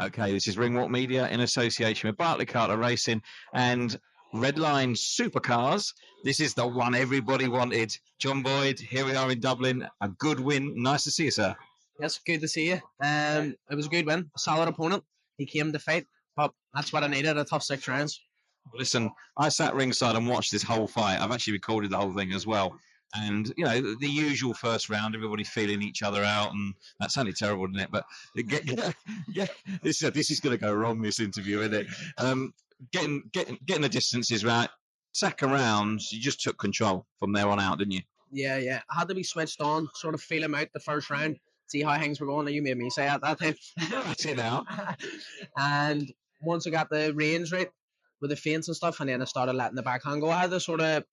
Okay, this is Ringwalk Media in association with Bartley Carter Racing and Redline Supercars. This is the one everybody wanted. John Boyd, here we are in Dublin. A good win. Nice to see you, sir. Yes, good to see you. It was a good win. A solid opponent. He came to fight, but that's what I needed, a tough 6 rounds. Listen, I sat ringside and watched this whole fight. I've actually recorded the whole thing as well. And, you know, the usual first round, everybody feeling each other out. And that sounded terrible, didn't it? But this is going to go wrong, this interview, isn't it? Getting the distances right. Second rounds, you just took control from there on out, didn't you? Yeah. I had to be switched on, sort of feel him out the first round, see how things were going. You made me say it that time. That's it now. And once I got the range right with the feints and stuff, and then I started letting the backhand go, I had to sort of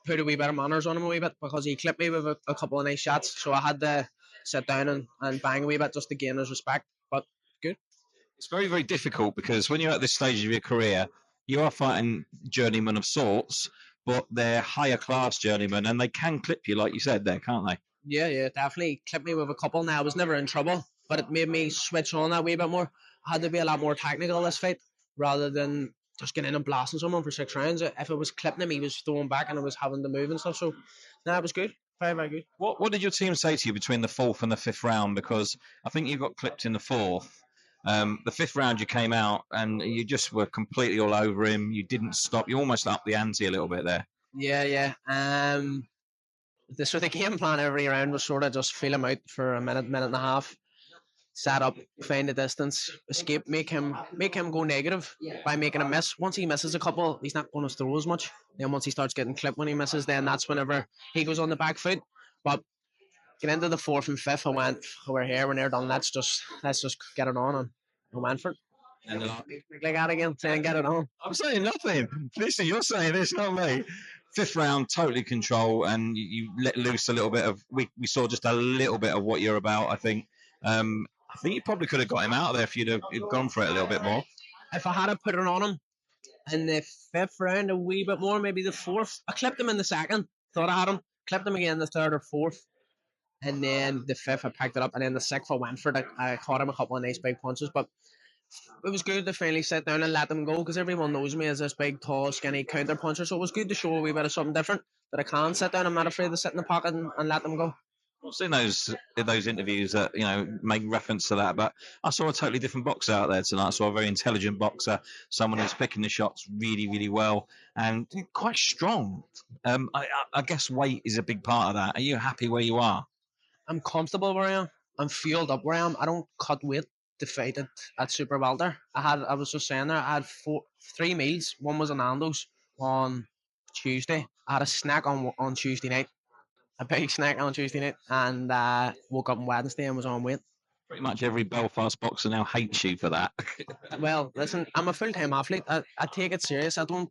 put a wee bit of manners on him a wee bit because he clipped me with a couple of nice shots. So I had to sit down and bang a wee bit just to gain his respect. But good. It's very, very difficult because when you're at this stage of your career, you are fighting journeymen of sorts, but they're higher class journeymen and they can clip you, like you said there, can't they? Yeah, definitely clipped me with a couple. Now I was never in trouble, but it made me switch on that wee bit more. I had to be a lot more technical this fight rather than just getting in and blasting someone for 6 rounds. If it was clipping him, he was throwing back and I was having to move and stuff. So, it was good. Very, very good. What did your team say to you between the 4th and the 5th round? Because I think you got clipped in the 4th. The 5th round you came out and you just were completely all over him. You didn't stop. You almost upped the ante a little bit there. Yeah. The sort of game plan every round was sort of just feel him out for a minute and a half. Set up, find the distance, escape, make him go negative by making him miss. Once he misses a couple, he's not going to throw as much. Then once he starts getting clipped when he misses, then that's whenever he goes on the back foot. But get into the 4th and 5th, I went, we're here, we're near done. Let's just get it on, and I went for it. And like that again, saying get it on. I'm saying nothing. Listen, you're saying this, not me. 5th round, totally control, and you let loose a little bit of. We saw just a little bit of what you're about. I think you probably could have got him out of there if you'd gone for it a little bit more. If I had put it on him in the 5th round a wee bit more, maybe the 4th. I clipped him in the 2nd. Thought I had him. Clipped him again the 3rd or 4th. And then the 5th I picked it up. And then the 6th I went for it. I caught him a couple of nice big punches. But it was good to finally sit down and let them go because everyone knows me as this big, tall, skinny counter puncher. So it was good to show a wee bit of something different. That I can sit down. I'm not afraid to sit in the pocket and let them go. I've seen those interviews that make reference to that, but I saw a totally different boxer out there tonight. I saw a very intelligent boxer, someone who's picking the shots really, really well and quite strong. I guess weight is a big part of that. Are you happy where you are? I'm comfortable where I am. I'm fueled up where I am. I don't cut weight to fight at Super Welter. I was just saying there, I had 3 meals. One was a Nando's on Tuesday. I had a snack on Tuesday night. A big snack on Tuesday night, and woke up on Wednesday and was on weight. Pretty much every Belfast boxer now hates you for that. Well, listen, I'm a full-time athlete. I take it serious. I'm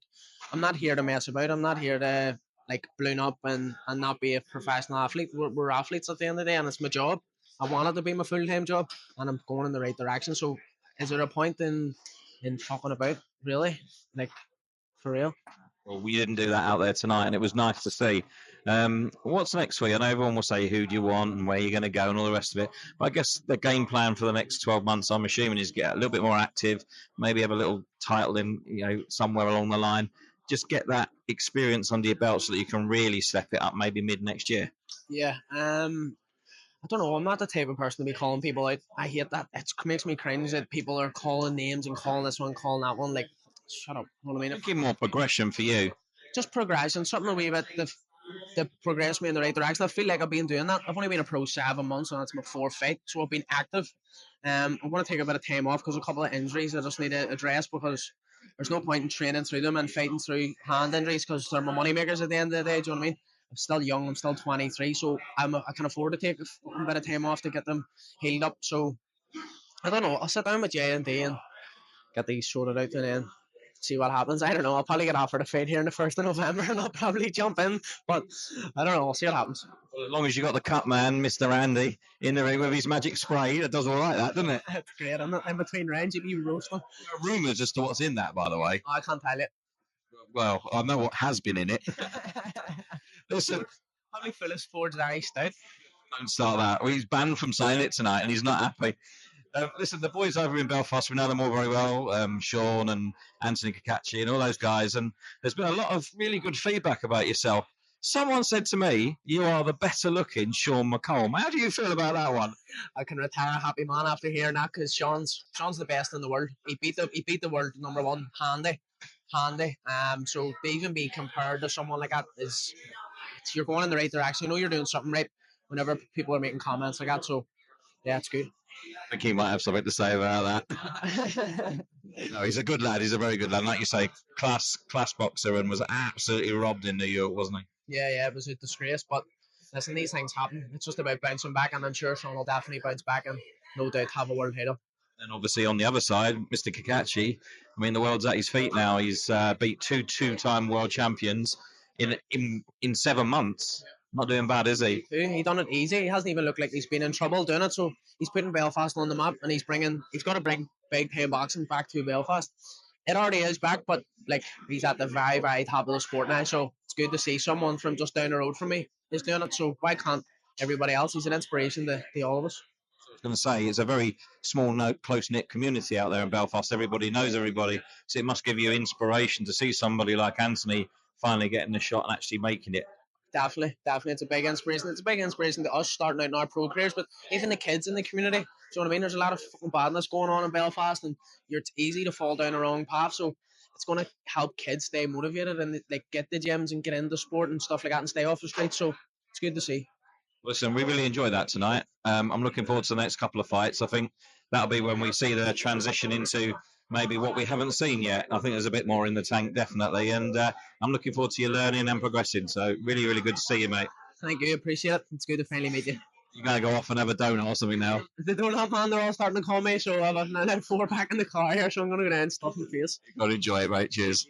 not here to mess about. I'm not here to balloon up and not be a professional athlete. We're athletes at the end of the day, and it's my job. I want it to be my full-time job, and I'm going in the right direction. So, is there a point in talking about, really? For real? Well, we didn't do that out there tonight, and it was nice to see. What's next for you? I know everyone will say who do you want and where you're going to go and all the rest of it. But I guess the game plan for the next 12 months, I'm assuming, is get a little bit more active, maybe have a little title in, somewhere along the line. Just get that experience under your belt so that you can really step it up maybe mid next year. Yeah. I don't know. I'm not the type of person to be calling people out. I hate that. It makes me cringe that people are calling names and calling this one, calling that one. Shut up. You know what I mean? Give more progression for you. Just progression. Something a wee bit to progress me in the right direction. I feel like I've been doing that. I've only been a pro 7 months and that's my 4th fight. So I've been active. I'm going to take a bit of time off because a couple of injuries I just need to address because there's no point in training through them and fighting through hand injuries because they're my money makers at the end of the day. Do you know what I mean? I'm still young. I'm still 23. So I can afford to take a bit of time off to get them healed up. So I don't know. I'll sit down with J&D and get these sorted out and then see what happens. I don't know. I'll probably get offered a fight here in the 1st of November and I'll probably jump in. But I don't know. I'll see what happens. Well, as long as you got the cut man, Mr. Andy, in the ring with his magic spray, that does all right, that, doesn't it? It's great. I'm not in between rounds. You'd be roasting. There are rumours as to what's in that, by the way. I can't tell it. Well, I know what has been in it. Listen. Probably full of Ford's Irish Stout. Don't start that. Well, he's banned from saying it tonight and he's not happy. Listen, the boys over in Belfast, we know them all very well. Sean and Anthony Kakachi and all those guys. And there's been a lot of really good feedback about yourself. Someone said to me, you are the better looking Sean McComb. How do you feel about that one? I can retire a happy man after hearing that because Sean's the best in the world. He beat the world number one handy. So to even be compared to someone like that you're going in the right direction. You know you're doing something right whenever people are making comments like that. So yeah, it's good. I think he might have something to say about that. No, he's a good lad. He's a very good lad. Like you say, class boxer, and was absolutely robbed in New York, wasn't he? Yeah, it was a disgrace. But listen, these things happen. It's just about bouncing back, and I'm sure Sean will definitely bounce back and no doubt have a world title. And obviously on the other side, Mr. Kakachi. I mean, the world's at his feet now. He's beat two-time world champions in 7 months. Not doing bad, is he? He done it easy. He hasn't even looked like he's been in trouble doing it. So he's putting Belfast on the map, and he's got to bring big time boxing back to Belfast. It already is back, but like he's at the very, very top of the sport now. So it's good to see someone from just down the road from me is doing it. So why can't everybody else? He's an inspiration to all of us. I was going to say, it's a very small, close-knit community out there in Belfast. Everybody knows everybody. So it must give you inspiration to see somebody like Anthony finally getting the shot and actually making it. Definitely. It's a big inspiration. It's a big inspiration to us starting out in our pro careers, but even the kids in the community. Do you know what I mean? There's a lot of fucking badness going on in Belfast, and it's easy to fall down the wrong path. So it's going to help kids stay motivated and like get the gyms and get into sport and stuff like that and stay off the street. So it's good to see. Listen, we really enjoyed that tonight. I'm looking forward to the next couple of fights. I think that'll be when we see the transition into maybe what we haven't seen yet. I think there's a bit more in the tank, definitely. And I'm looking forward to you learning and progressing. So really, really good to see you, mate. Thank you. Appreciate it. It's good to finally meet you. You're going to go off and have a donut or something now? The donut man, they're all starting to call me. So I've had 4 back in the car here. So I'm going to go down and stuff in the face. Got to enjoy it, mate. Cheers.